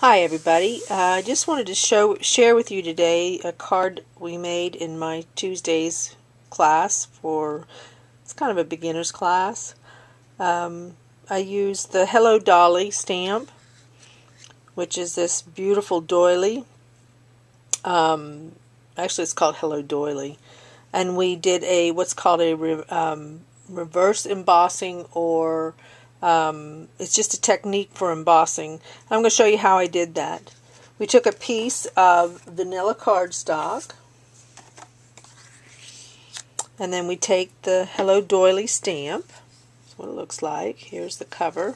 Hi everybody, I just wanted to share with you today a card we made in my Tuesdays class. It's kind of a beginner's class. I used the Hello Dolly stamp, which is this beautiful doily. Actually it's called Hello Doily, and we did what's called a reverse embossing, or it's just a technique for embossing. I'm going to show you how I did that. We took a piece of vanilla cardstock, and then we take the Hello Doily stamp. That's what it looks like. Here's the cover.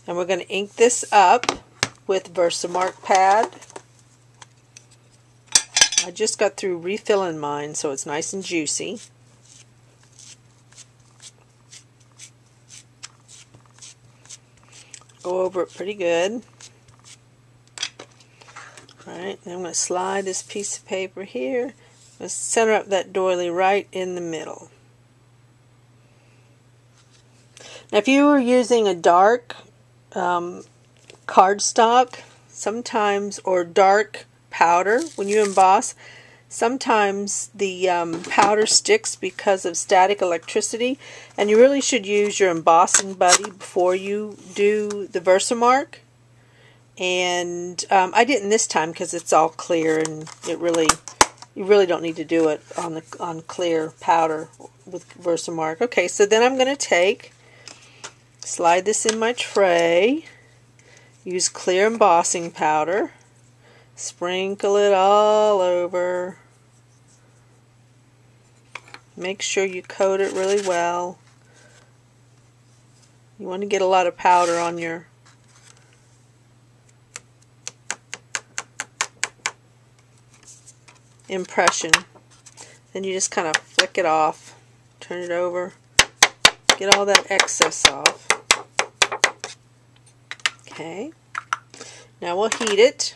And we're going to ink this up with Versamark pad. I just got through refilling mine, so it's nice and juicy. Go over it pretty good. Alright, then I'm going to slide this piece of paper here. I'm going to center up that doily right in the middle. Now if you were using a dark cardstock sometimes, or dark powder when you emboss, sometimes the powder sticks because of static electricity, and you really should use your embossing buddy before you do the Versamark. And I didn't this time because it's all clear, and you really don't need to do it on clear powder with Versamark. Okay, so then I'm going to slide this in my tray, use clear embossing powder, sprinkle it all over. Make sure you coat it really well. You want to get a lot of powder on your impression. Then you just kind of flick it off, turn it over, get all that excess off. Okay, now we'll heat it.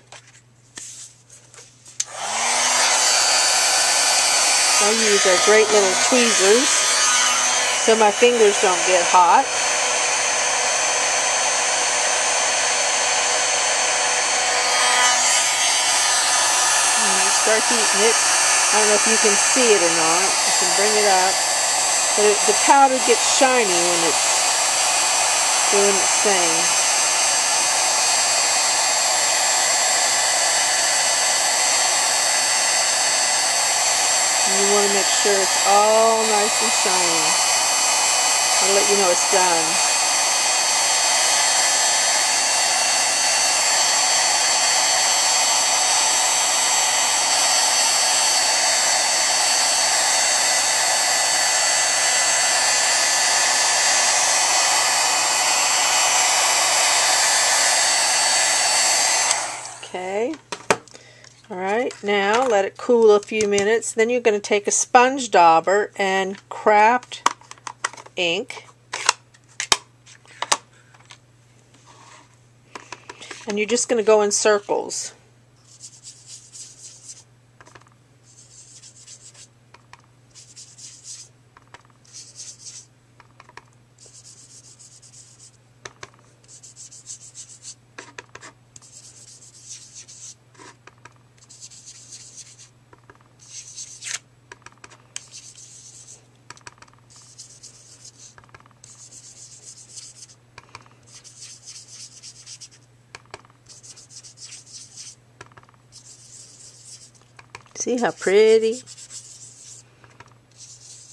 I use our great little tweezers so my fingers don't get hot. And you start heating it. I don't know if you can see it or not. You can bring it up. But the powder gets shiny when it's doing its thing. You want to make sure it's all nice and shiny. I'll let you know it's done. Okay. Alright, now let it cool a few minutes. Then you're going to take a sponge dauber and craft ink. And you're just going to go in circles. See how pretty?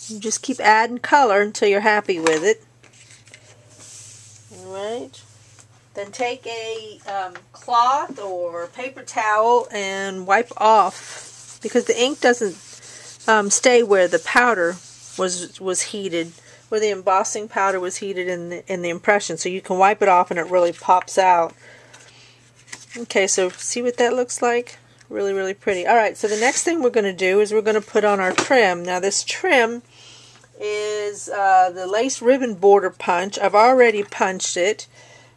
You just keep adding color until you're happy with it. Alright. Then take a cloth or paper towel and wipe off, because the ink doesn't stay where the powder was heated, where the embossing powder was heated in the impression. So you can wipe it off and it really pops out. Okay, so see what that looks like? Really, really pretty. Alright, so the next thing we're going to do is we're going to put on our trim. Now this trim is the lace ribbon border punch. I've already punched it.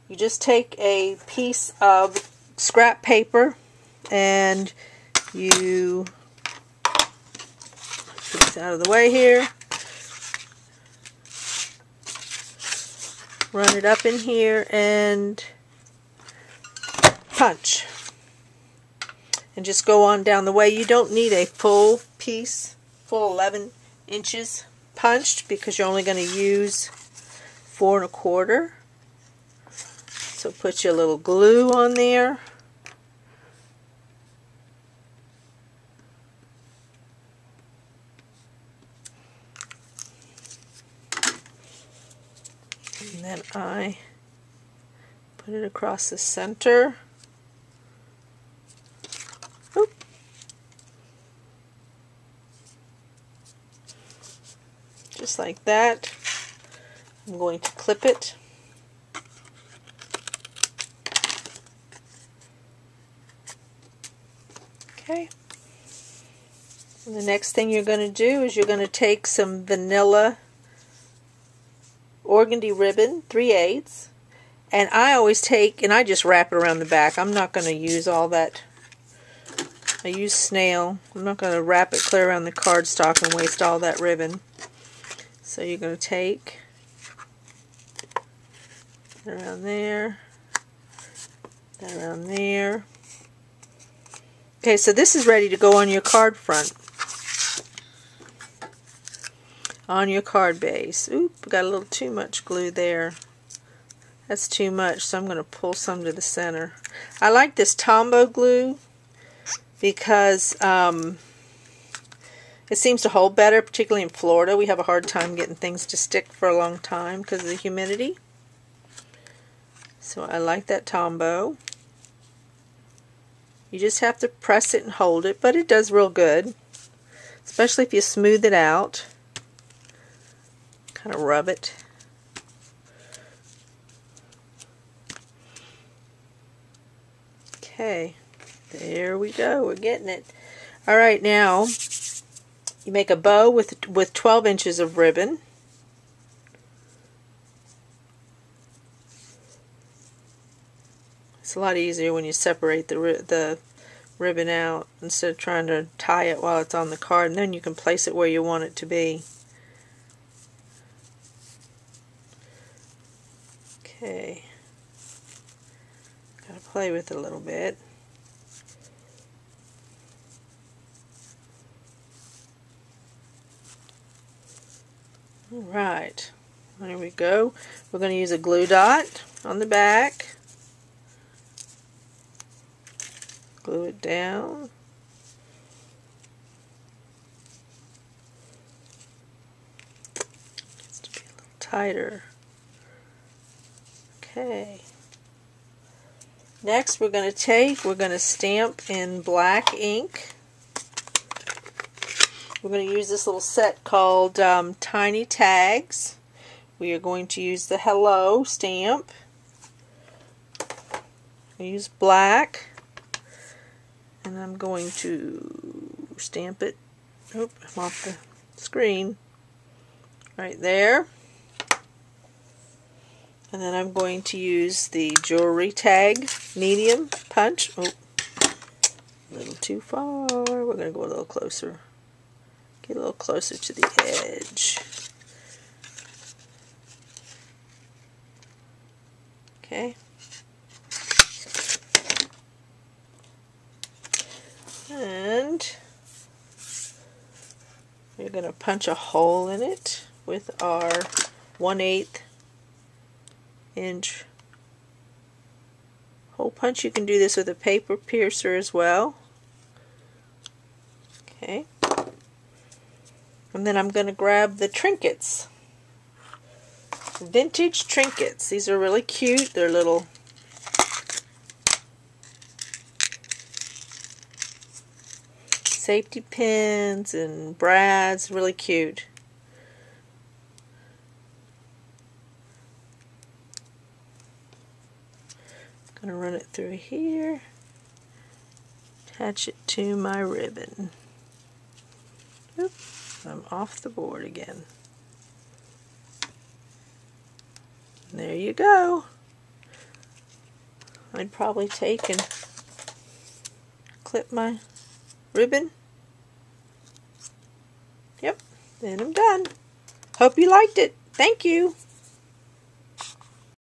You just take a piece of scrap paper and you put this out of the way here. run it up in here and punch. And just go on down the way. You don't need a full piece, full 11 inches punched, because you're only going to use 4 1/4. So put your little glue on there. And then I put it across the center. Oop. Just like that. I'm going to clip it. Okay. And the next thing you're going to do is you're going to take some vanilla organdy ribbon, 3/8, and I always take, and I just wrap it around the back. I'm not going to use all that. I use snail. I'm not going to wrap it clear around the cardstock and waste all that ribbon. So you're going to take that around there, that around there. Okay, so this is ready to go on your card front. On your card base. Oop, got a little too much glue there. That's too much, so I'm going to pull some to the center. I like this Tombow glue because it seems to hold better, particularly in Florida. We have a hard time getting things to stick for a long time because of the humidity. So I like that Tombow. You just have to press it and hold it, but it does real good, especially if you smooth it out. Kind of rub it. Okay, there we go. We're getting it. All right, now you make a bow with 12 inches of ribbon. It's a lot easier when you separate the ribbon out instead of trying to tie it while it's on the card, and then you can place it where you want it to be. Okay, gotta play with it a little bit. Alright, there we go. We're going to use a glue dot on the back. Glue it down. Needs to be a little tighter. Okay. Next we're going to stamp in black ink. We're going to use this little set called Tiny Tags. We are going to use the Hello stamp. I use black. And I'm going to stamp it. Oop, I'm off the screen. Right there. And then I'm going to use the Jewelry Tag medium punch. Oh, a little too far. We're going to go a little closer. Get a little closer to the edge. Okay. And we're going to punch a hole in it with our 1/8 inch hole punch. You can do this with a paper piercer as well. Okay. And then I'm going to grab the trinkets. Vintage trinkets. These are really cute. They're little safety pins and brads. Really cute. I'm going to run it through here. Attach it to my ribbon. Oops, I'm off the board again. There you go. I'd probably take and clip my ribbon. Yep, then I'm done. Hope you liked it. Thank you.